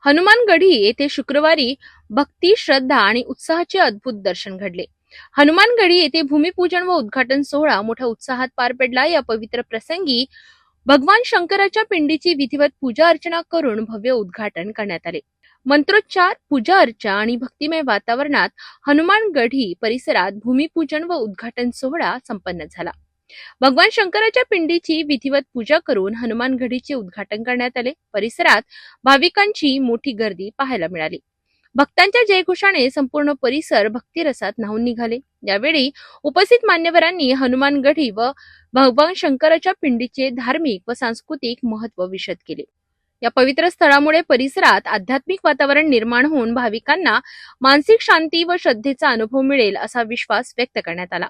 हनुमानगढी येथे शुक्रवारी भक्ती, श्रद्धा आणि उत्साहाचे अद्भुत दर्शन घडले. हनुमानगढी येथे भूमिपूजन व उद्घाटन सोहळा मोठ्या उत्साहात पार पडला. या पवित्र प्रसंगी भगवान शंकराच्या पिंडीची विधिवत पूजा अर्चना करून भव्य उद्घाटन करण्यात आले. मंत्रोच्चार, पूजा अर्चा आणि भक्तिमय वातावरणात हनुमानगढी परिसरात भूमिपूजन व उद्घाटन सोहळा संपन्न झाला. भगवान शंकराच्या पिंडीची विधिवत पूजा करून हनुमानगढीचे उद्घाटन करण्यात आले. परिसरात भाविकांची मोठी गर्दी पाहायला मिळाली. भक्तांच्या जयघोषाने संपूर्ण परिसर भक्तिरसात न्हाऊन निघाले. यावेळी उपस्थित मान्यवरांनी हनुमानगढी व भगवान शंकराच्या पिंडीचे धार्मिक व सांस्कृतिक महत्त्व विशद केले. या पवित्र स्थळामुळे परिसरात आध्यात्मिक वातावरण निर्माण होऊन भाविकांना मानसिक शांती व श्रद्धेचा अनुभव मिळेल असा विश्वास व्यक्त करण्यात आला.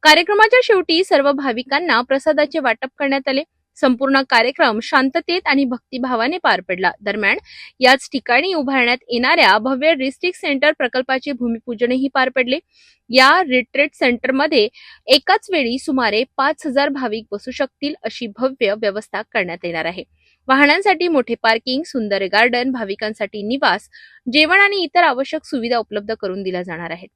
कार्यक्रमाच्या शेवटी सर्व भाविकांना प्रसादाचे वाटप करण्यात आले. संपूर्ण कार्यक्रम शांततेत आणि भक्तिभावाने पार पडला. दरम्यान याच ठिकाणी उभारण्यात येणाऱ्या भव्य रिट्रीट सेंटर प्रकल्पाचे भूमिपूजनही पार पडले. या रिट्रीट सेंटरमध्ये एकाच वेळी सुमारे 5,000 भाविक बसू शकतील अशी भव्य व्यवस्था करण्यात येणार आहे. वाहनांसाठी मोठे पार्किंग, सुंदर गार्डन, भाविकांसाठी निवास, जेवण आणि इतर आवश्यक सुविधा उपलब्ध करून दिल्या जाणार आहेत.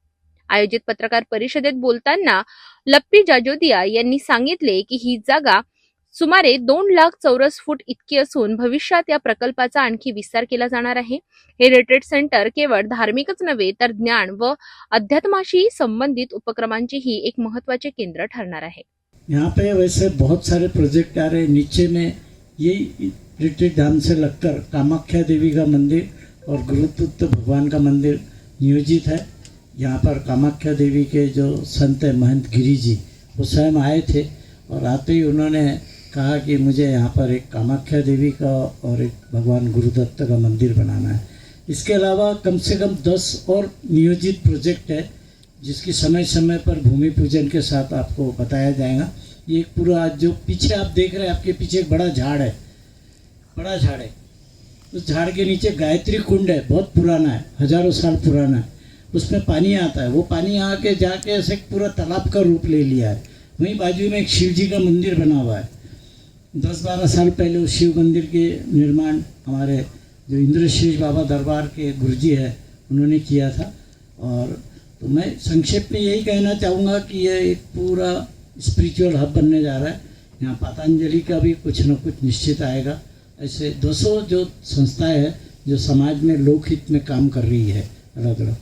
आयोजित पत्रकार परिषदेत बोलताना लप्पी जाजोदिया यांनी सांगितले की ही जागा सुमारे 2 लाख चौरस फूट इतकी असून भविष्यात या प्रकल्पाचा आणखी विस्तार केला जाणार आहे. हे रिट्रीट सेंटर केवळ धार्मिकच नव्हे तर ज्ञान व अध्यात्माशी संबंधित उपक्रमांचेही एक महत्त्वाचे केंद्र ठरणार आहे. यहाँ पे वैसे बहुत सारे प्रोजेक्ट आ रहे हैं. नीचे में ये रिट्रीट धाम से लगकर कामाख्या देवी का मंदिर और गुरुतुत्त भगवान का मंदिर नियोजित है. यहाँ पर कामाख्या देवी के जो संत है महंत गिरी जी, वो स्वयं आए थे और आते ही उन्होंने कहा कि मुझे यहाँ पर एक कामाख्या देवी का और एक भगवान गुरुदत्त का मंदिर बनाना है. इसके अलावा कम से कम 10 और नियोजित प्रोजेक्ट है जिसकी समय समय पर भूमि पूजन के साथ आपको बताया जाएगा. ये पूरा जो पीछे आप देख रहे हैं, आपके पीछे एक बड़ा झाड़ है, उस झाड़ के नीचे गायत्री कुंड है, बहुत पुराना है, हजारों साल पुराना है. उसमें पानी आता है, वो पानी आके जाके ऐसे पूरा तालाब का रूप ले लिया है. वहीं बाजू में एक शिव जी का मंदिर बना हुआ है. 10-12 साल पहले उस शिव मंदिर के निर्माण हमारे जो इंद्रशीष बाबा दरबार के गुरुजी है उन्होंने किया था. और तो मैं संक्षेप में यही कहना चाहूँगा कि यह एक पूरा स्पिरिचुअल हब बनने जा रहा है. यहाँ पतंजलि का भी कुछ न कुछ निश्चित आएगा. ऐसे 200 जो संस्थाएं हैं जो समाज में लोकहित में काम कर रही है अलग अलग.